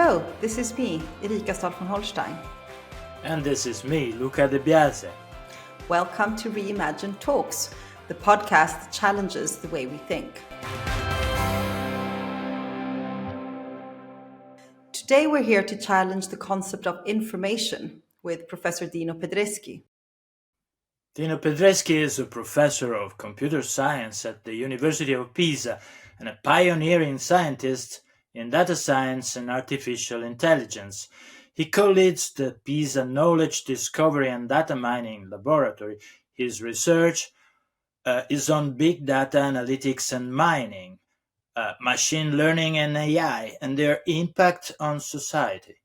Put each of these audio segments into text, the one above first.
Hello, this is me, Erika Stahl von Holstein. And this is me, Luca De Biase. Welcome to Reimagine Talks, the podcast that challenges the way we think. Today we're here to challenge the concept of information with Professor Dino Pedreschi. Dino Pedreschi is a professor of computer science at the University of Pisa and a pioneering scientist in data science and artificial intelligence. He co-leads the Pisa Knowledge Discovery and Data Mining Laboratory. His research is on big data analytics and mining, machine learning and AI, and their impact on society.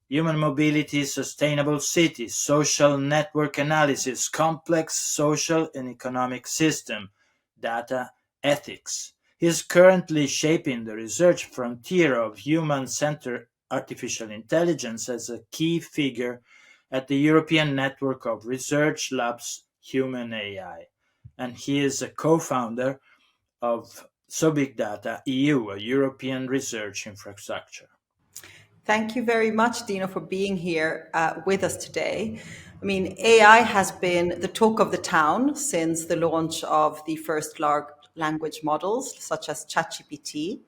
Human mobility, sustainable cities, social network analysis, complex social and economic system, data ethics. He is currently shaping the research frontier of human-centered artificial intelligence as a key figure at the European Network of Research Labs Human AI. And he is a co-founder of So Big Data EU, a European research infrastructure. Thank you very much, Dino, for being here with us today. I mean, AI has been the talk of the town since the launch of the first large language models, such as ChatGPT.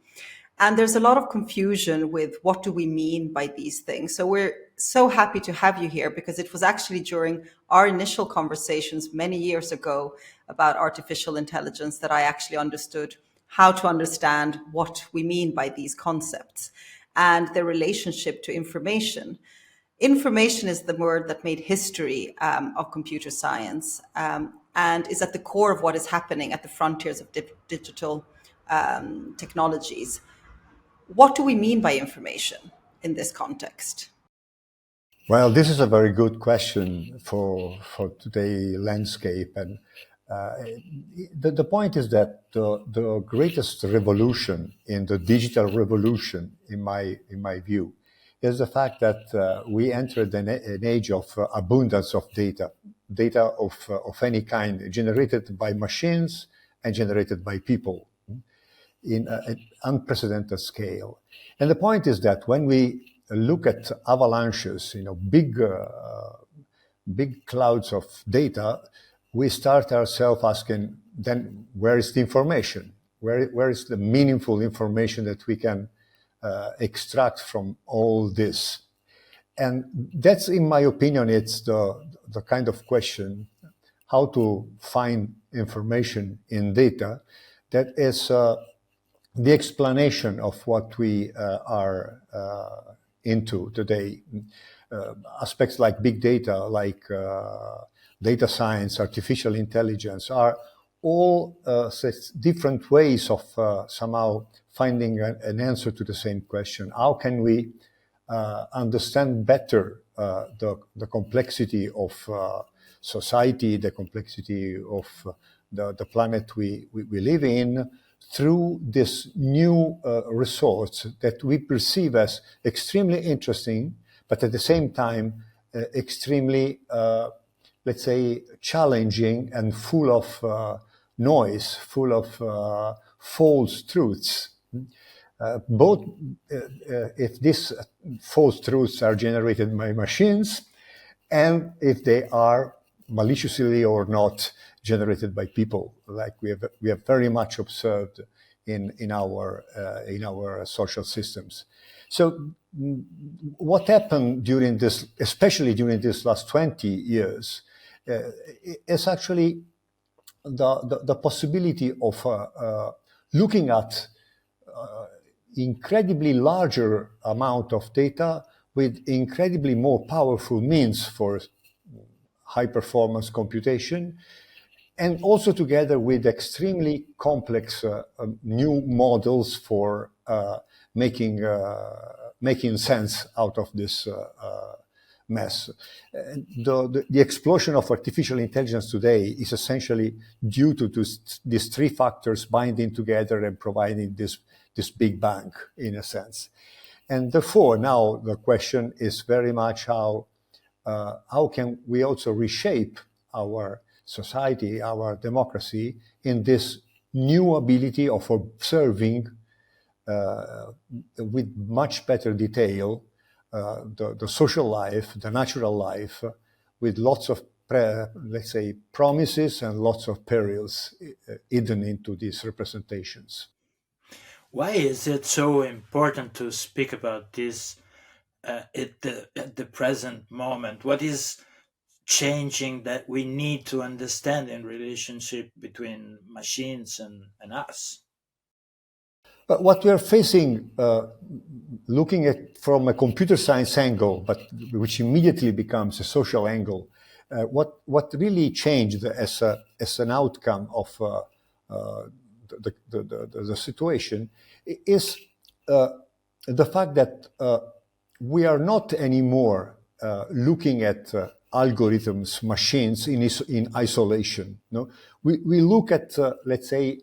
And there's a lot of confusion with what do we mean by these things. So we're so happy to have you here because it was actually during our initial conversations many years ago about artificial intelligence that I actually understood how to understand what we mean by these concepts and their relationship to information. Information is the word that made history of computer science and is at the core of what is happening at the frontiers of digital technologies. What do we mean by information in this context? Well, this is a very good question for today's landscape. And the point is that the greatest revolution in the digital revolution, in my view, is the fact that we entered an age of abundance of data of any kind, generated by machines and generated by people in an unprecedented scale. And the point is that when we look at avalanches, big clouds of data, we start ourselves asking, then where is the information? Where is the meaningful information that we can extract from all this? And that's, in my opinion, it's the kind of question, how to find information in data that is the explanation of what we are into today. Aspects like big data, like data science, artificial intelligence are all different ways of somehow finding an answer to the same question. How can we understand better the complexity of society, the complexity of the planet we live in, through this new resource that we perceive as extremely interesting, but at the same time extremely, let's say, challenging and full of noise, full of false truths. Both if these false truths are generated by machines and if they are maliciously or not generated by people, like we have very much observed in our social systems. So what happened during this, especially during these last 20 years, is actually the possibility of looking at incredibly larger amount of data with incredibly more powerful means for high performance computation, and also together with extremely complex new models for making sense out of this mess. The explosion of artificial intelligence today is essentially due to these three factors binding together and providing this big bang, in a sense. And therefore, now the question is very much how can we also reshape our society, our democracy, in this new ability of observing with much better detail the social life, the natural life, with lots of, let's say, promises and lots of perils hidden into these representations. Why is it so important to speak about this at the present moment? What is changing that we need to understand in relationship between machines and us? But what we are facing, looking at from a computer science angle, but which immediately becomes a social angle, what really changed as an outcome of the situation is the fact that we are not anymore looking at algorithms, machines in isolation. No, we look at let's say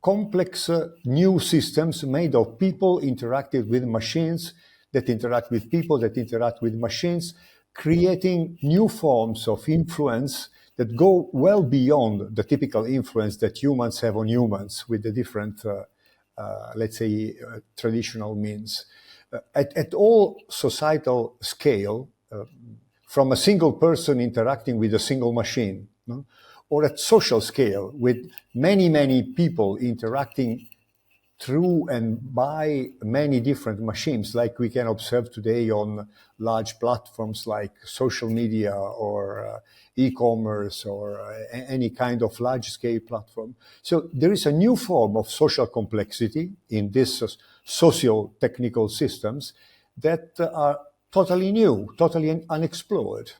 complex new systems made of people interacting with machines that interact with people that interact with machines, creating new forms of influence that go well beyond the typical influence that humans have on humans with the different, let's say, traditional means. At all societal scale, from a single person interacting with a single machine, no? Or at social scale with many, many people interacting through and by many different machines, like we can observe today on large platforms like social media or e-commerce or any kind of large-scale platform. So there is a new form of social complexity in these socio-technical systems that are totally new, totally unexplored,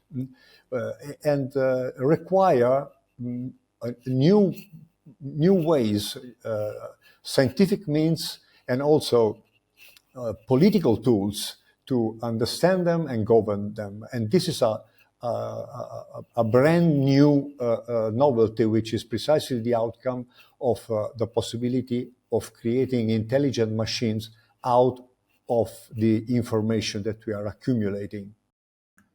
and require new ways, scientific means, and also political tools to understand them and govern them. And this is a brand new novelty, which is precisely the outcome of the possibility of creating intelligent machines out of the information that we are accumulating.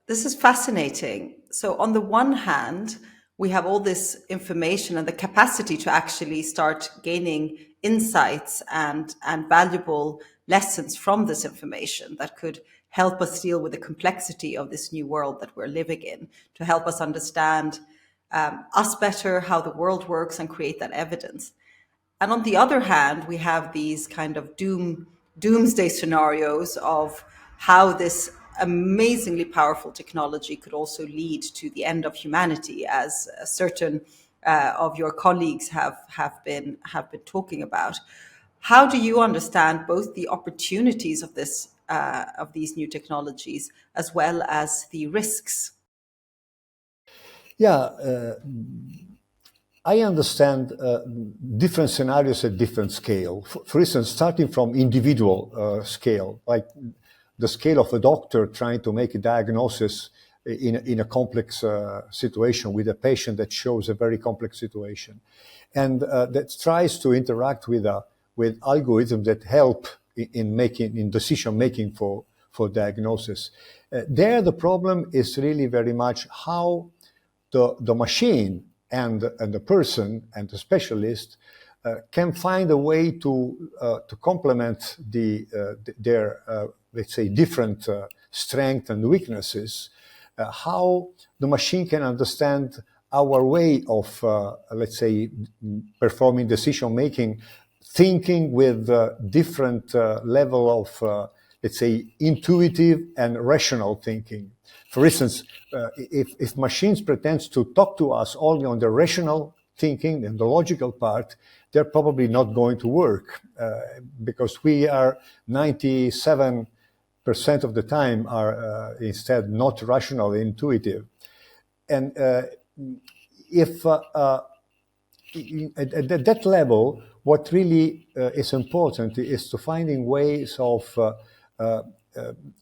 This is fascinating. So, on the one hand, we have all this information and the capacity to actually start gaining insights and valuable lessons from this information that could help us deal with the complexity of this new world that we're living in, to help us understand us better, how the world works, and create that evidence. And on the other hand, we have these kind of doomsday scenarios of how this amazingly powerful technology could also lead to the end of humanity, as certain of your colleagues have been talking about. How do you understand both the opportunities of these new technologies as well as the risks? Yeah, I understand different scenarios at different scale. For instance, starting from individual scale, like the scale of a doctor trying to make a diagnosis in a complex situation with a patient that shows a very complex situation, and that tries to interact with algorithms that help in decision making for diagnosis. There, the problem is really very much how the machine and the person and the specialist can find a way to complement their let's say different strengths and weaknesses. How the machine can understand our way of let's say performing decision making, thinking with different level of let's say intuitive and rational thinking. For instance, if machines pretend to talk to us only on the rational thinking and the logical part, they're probably not going to work because we are 97% of the time are instead not rational, intuitive. And if at that level, what really is important is to finding ways of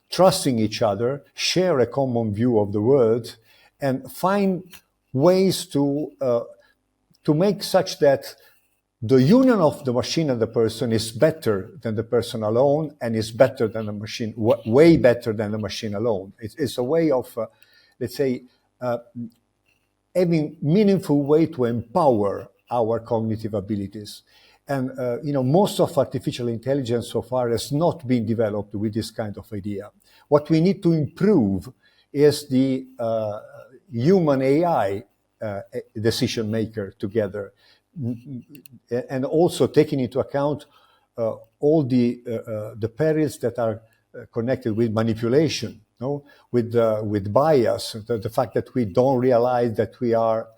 trusting each other, share a common view of the world, and find ways to make such that the union of the machine and the person is better than the person alone, and is better than the machine, way better than the machine alone. It's a way of, let's say, having meaningful way to empower our cognitive abilities. And most of artificial intelligence so far has not been developed with this kind of idea. What we need to improve is the human AI decision maker together, and also taking into account all the perils that are connected with manipulation, with bias, the fact that we don't realize that we are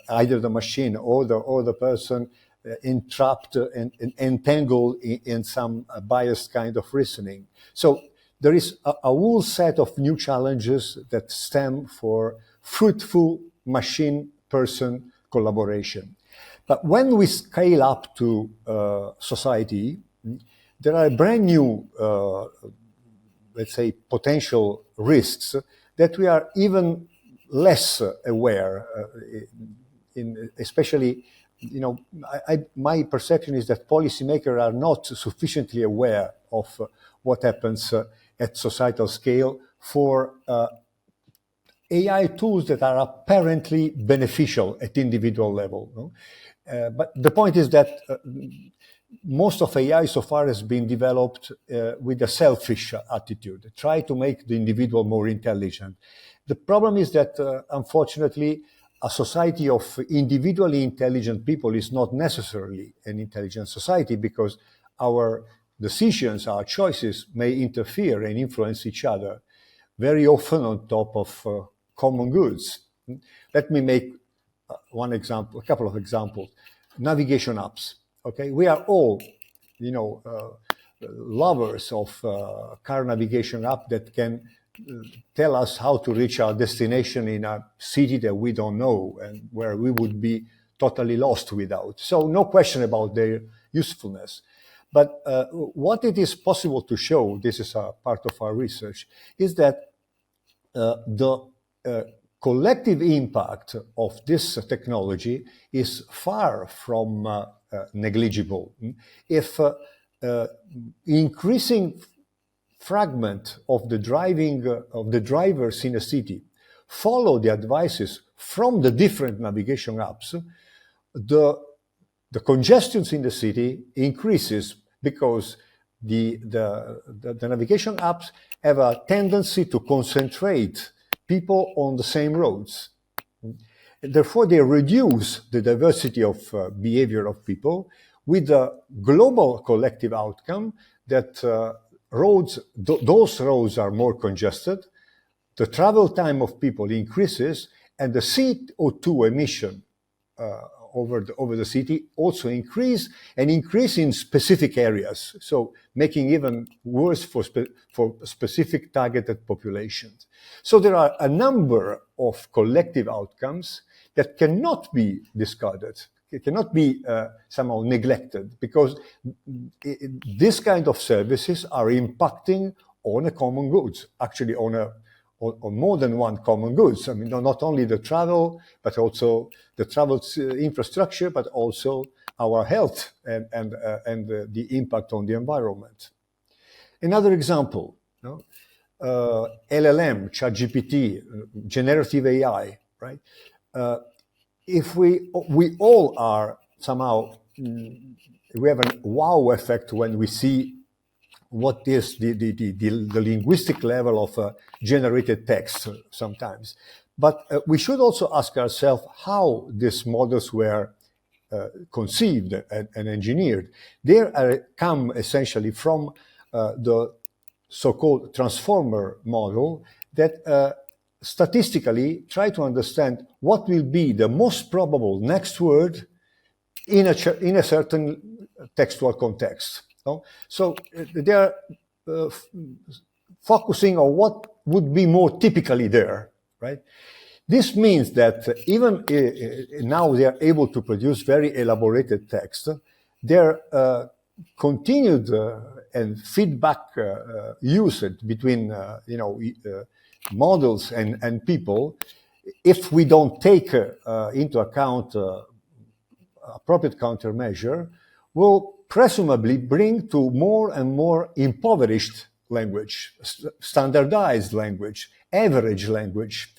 either the machine or the person entrapped and entangled in some biased kind of reasoning. So there is a whole set of new challenges that stem for fruitful machine-person collaboration. But when we scale up to society, there are brand new, let's say, potential risks that we are even less aware, especially, my perception is that policymakers are not sufficiently aware of what happens at societal scale for AI tools that are apparently beneficial at individual level. But the point is that most of AI so far has been developed with a selfish attitude, try to make the individual more intelligent. The problem is that, unfortunately, a society of individually intelligent people is not necessarily an intelligent society, because our decisions, our choices may interfere and influence each other, very often on top of common goods. Let me make one example, a couple of examples. Navigation apps. Okay, we are all, lovers of car navigation app that can tell us how to reach our destination in a city that we don't know and where we would be totally lost without. So no question about their usefulness. But what it is possible to show, this is a part of our research, is that the collective impact of this technology is far from negligible. If increasing fragment of the drivers in a city follow the advices from the different navigation apps, the congestions in the city increases because the navigation apps have a tendency to concentrate people on the same roads. Therefore, they reduce the diversity of behavior of people, with a global collective outcome that those roads are more congested, the travel time of people increases, and the CO2 emission over the city also increase in specific areas, so making even worse for specific targeted populations. So there are a number of collective outcomes that cannot be discarded. It cannot be somehow neglected, because this kind of services are impacting on a common goods, actually on more than one common goods. I mean, not only the travel, but also the travel infrastructure, but also our health and the impact on the environment. Another example, LLM, ChatGPT, generative AI, right? If we all are somehow, we have a wow effect when we see what is the linguistic level of generated text sometimes. But we should also ask ourselves how these models were conceived and engineered. They come essentially from the so-called transformer model that statistically try to understand what will be the most probable next word in a certain textual context. So they are focusing on what would be more typically there, right? This means that even now they are able to produce very elaborated text. Their continued and feedback usage between models and people, if we don't take into account appropriate countermeasure, will presumably bring to more and more impoverished language, standardized language, average language,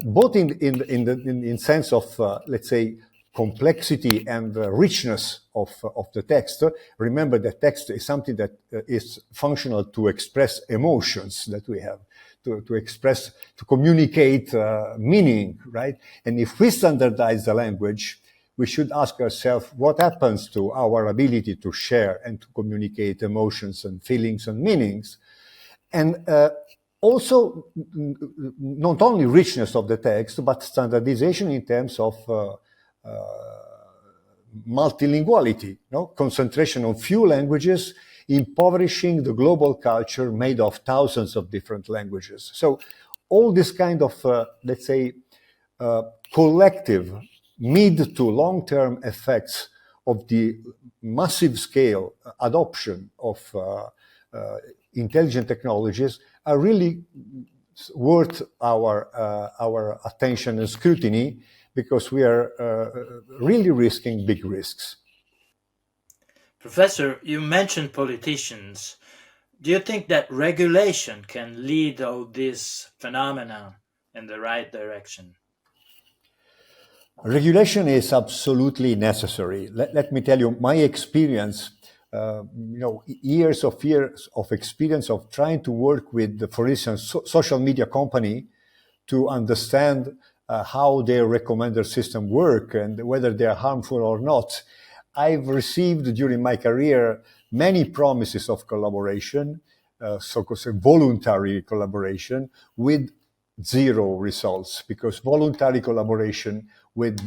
both in sense of let's say complexity and richness of the text. Remember that text is something that is functional to express emotions that we have, to express, to communicate meaning, right? And if we standardize the language, we should ask ourselves what happens to our ability to share and to communicate emotions and feelings and meanings. And also, not only richness of the text, but standardization in terms of multilinguality, no? Concentration on few languages, impoverishing the global culture made of thousands of different languages. So all this kind of, let's say, collective mid to long-term effects of the massive scale adoption of intelligent technologies are really worth our attention and scrutiny, because we are really risking big risks. Professor, you mentioned politicians. Do you think that regulation can lead all this phenomena in the right direction? Regulation is absolutely necessary. Let me tell you, my experience, years of experience of trying to work with, for instance, social media company to understand how their recommender system work and whether they are harmful or not. I've received during my career many promises of collaboration, so-called voluntary collaboration, with zero results, because voluntary collaboration with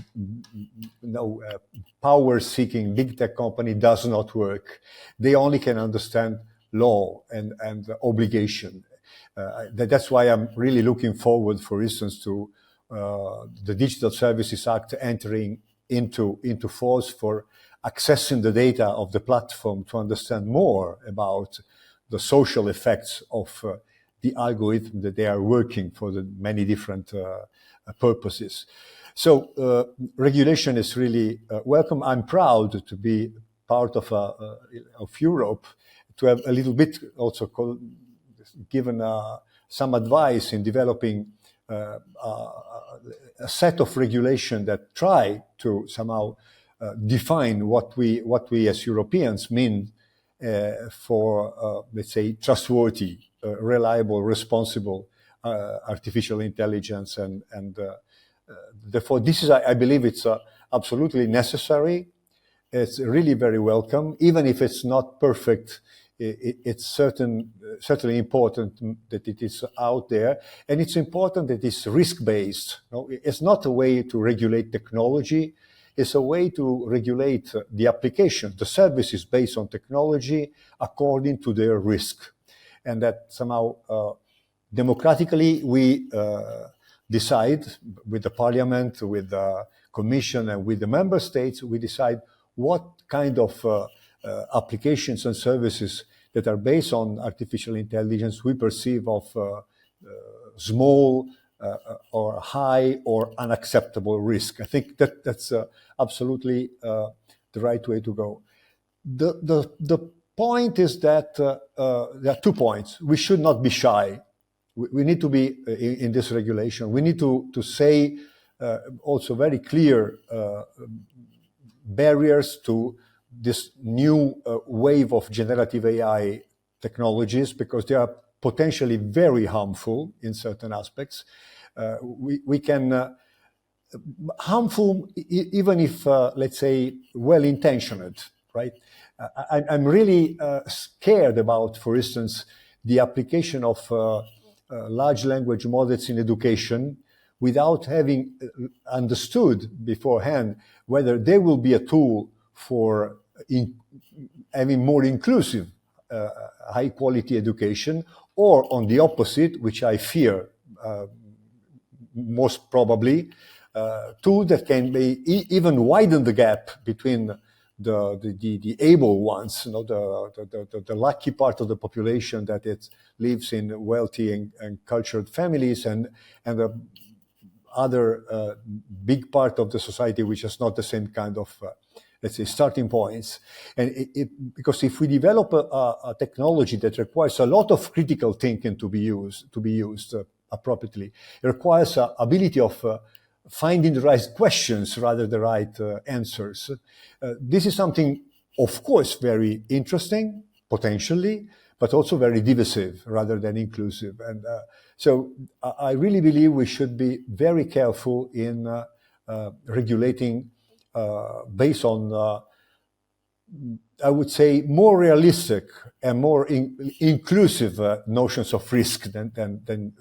power-seeking big tech company does not work. They only can understand law and obligation. That's why I'm really looking forward, for instance, to the Digital Services Act entering into force for accessing the data of the platform to understand more about the social effects of the algorithm that they are working for the many different purposes. So regulation is really welcome. I'm proud to be part of Europe, to have a little bit also given some advice in developing a set of regulation that try to somehow define what we as Europeans mean for, let's say, trustworthy, reliable, responsible artificial intelligence, and therefore this is, I believe, it's absolutely necessary. It's really very welcome, even if it's not perfect. It's certainly important that it is out there, and it's important that it's risk-based. It's not a way to regulate technology. It's a way to regulate the application, the services based on technology according to their risk. And that somehow democratically we decide with the parliament, with the commission, and with the member states, we decide what kind of applications and services that are based on artificial intelligence we perceive of small or high or unacceptable risk. I think that's absolutely the right way to go. The point is that there are 2 points. We should not be shy. We need to be in this regulation. We need to say also very clear barriers to this new wave of generative AI technologies, because they are potentially very harmful in certain aspects. We can harmful even if, let's say, well-intentioned, right? I'm really scared about, for instance, the application of large language models in education without having understood beforehand whether they will be a tool for having more inclusive, high-quality education, or on the opposite, which I fear most probably, tool that can be even widen the gap between the able ones, the lucky part of the population that it lives in wealthy and cultured families, and the other big part of the society which has not the same kind of let's say starting points. And because if we develop a technology that requires a lot of critical thinking to be used appropriately, it requires ability of finding the right questions rather than the right answers. This is something, of course, very interesting, potentially, but also very divisive rather than inclusive. And so I really believe we should be very careful in regulating based on I would say more realistic and more inclusive notions of risk than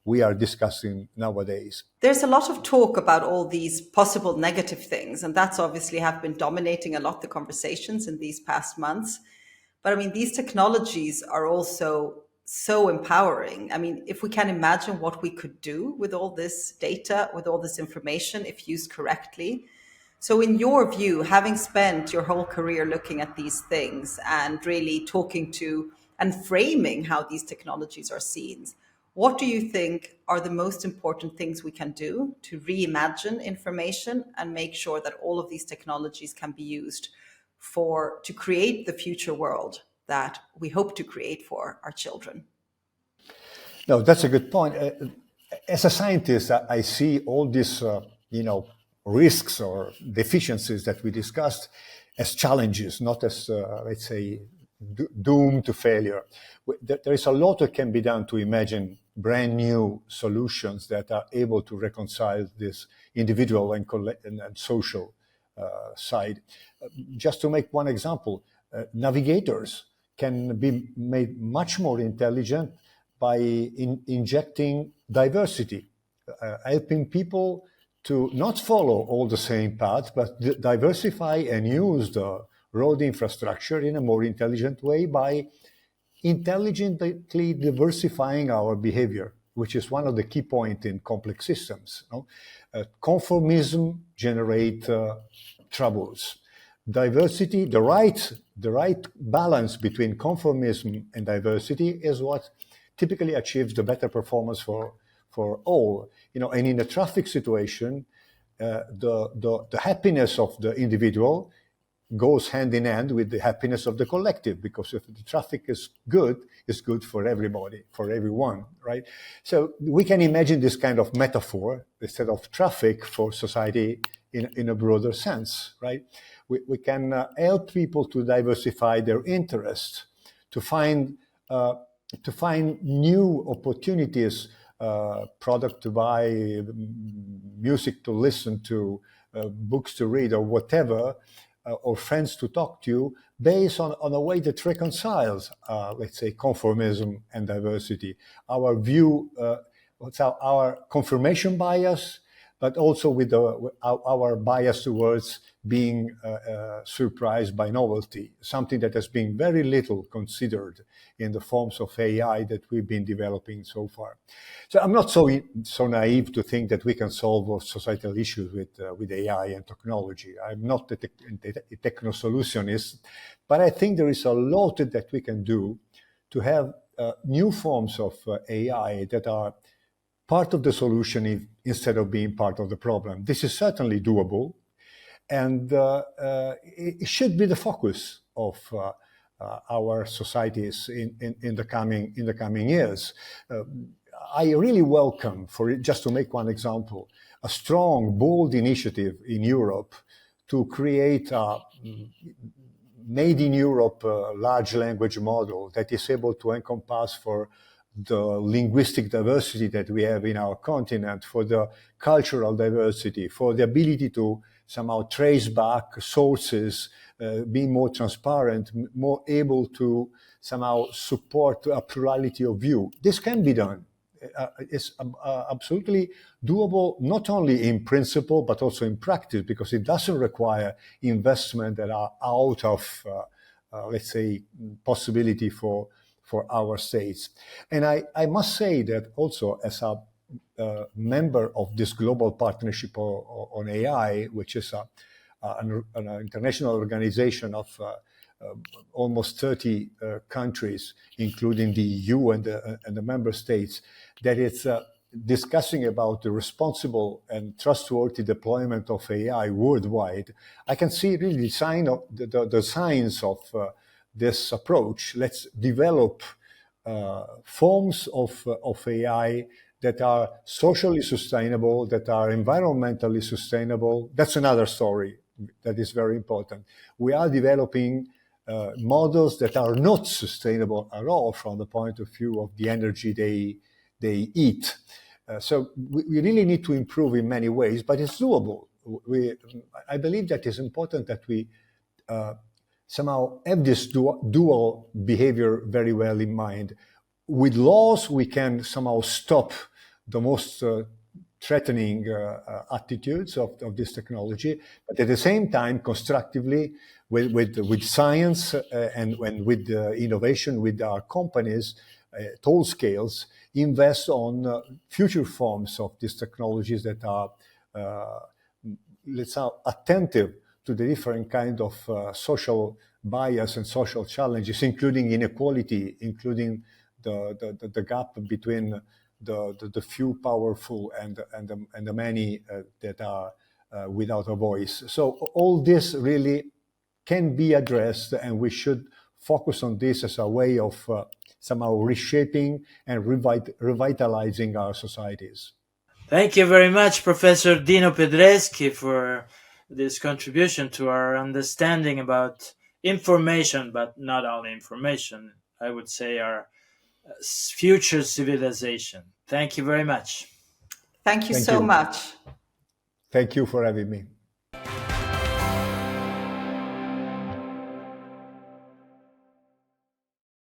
we are discussing nowadays. There's a lot of talk about all these possible negative things, and that's obviously have been dominating a lot the conversations in these past months. But I mean, these technologies are also so empowering. I mean, if we can imagine what we could do with all this data, with all this information, if used correctly. So in your view, having spent your whole career looking at these things and really talking to and framing how these technologies are seen, what do you think are the most important things we can do to reimagine information and make sure that all of these technologies can be used to create the future world that we hope to create for our children? No, that's a good point. As a scientist, I see all these, risks or deficiencies that we discussed as challenges, not as, let's say, doomed to failure. There is a lot that can be done to imagine brand new solutions that are able to reconcile this individual and social side. Just to make one example, navigators can be made much more intelligent by injecting diversity, helping people to not follow all the same path, but diversify and use the road infrastructure in a more intelligent way by intelligently diversifying our behavior, which is one of the key points in complex systems. Conformism generates troubles. Diversity, the right balance between conformism and diversity is what typically achieves the better performance for all. And in a traffic situation, the happiness of the individual goes hand in hand with the happiness of the collective, because if the traffic is good, it's good for everybody, for everyone, right? So we can imagine this kind of metaphor instead of traffic for society in a broader sense, right? We can help people to diversify their interests, to find new opportunities, product to buy, music to listen to, books to read, or whatever, or friends to talk to, based on a way that reconciles, let's say, conformism and diversity. Our view, our confirmation bias, but also with our bias towards being surprised by novelty, something that has been very little considered in the forms of AI that we've been developing so far. So I'm not so naive to think that we can solve all societal issues with AI and technology. I'm not a techno-solutionist, but I think there is a lot that we can do to have new forms of AI that are part of the solution instead of being part of the problem. This is certainly doable, and it should be the focus of our societies in the coming years. I really welcome, just to make one example, a strong, bold initiative in Europe to create a made in Europe large language model that is able to encompass for the linguistic diversity that we have in our continent, for the cultural diversity, for the ability to somehow trace back sources, be more transparent, more able to somehow support a plurality of view. This can be done. It's absolutely doable, not only in principle, but also in practice, because it doesn't require investment that are out of, let's say, possibility for our states. And I must say that also as a member of this global partnership on AI, which is an international organization of almost 30 countries, including the EU and the member states, that it's discussing about the responsible and trustworthy deployment of AI worldwide. I can see really the signs of this approach. Let's develop forms of AI that are socially sustainable, that are environmentally sustainable. That's another story that is very important. We are developing models that are not sustainable at all from the point of view of the energy they eat. So we really need to improve in many ways, but it's doable. I believe that it's important that we somehow have this dual behavior very well in mind. With laws, we can somehow stop the most threatening attitudes of this technology, but at the same time, constructively, with science and with innovation, with our companies, at all scales, invest on future forms of these technologies that are, let's say, attentive to the different kind of social bias and social challenges, including inequality, including the gap between the few powerful and the many that are without a voice. So all this really can be addressed, and we should focus on this as a way of somehow reshaping and revitalizing our societies. Thank you very much, Professor Dino Pedreschi, for this contribution to our understanding about information, but not only information, I would say our future civilization. Thank you very much. Thank you Thank so you. much. Thank you for having me.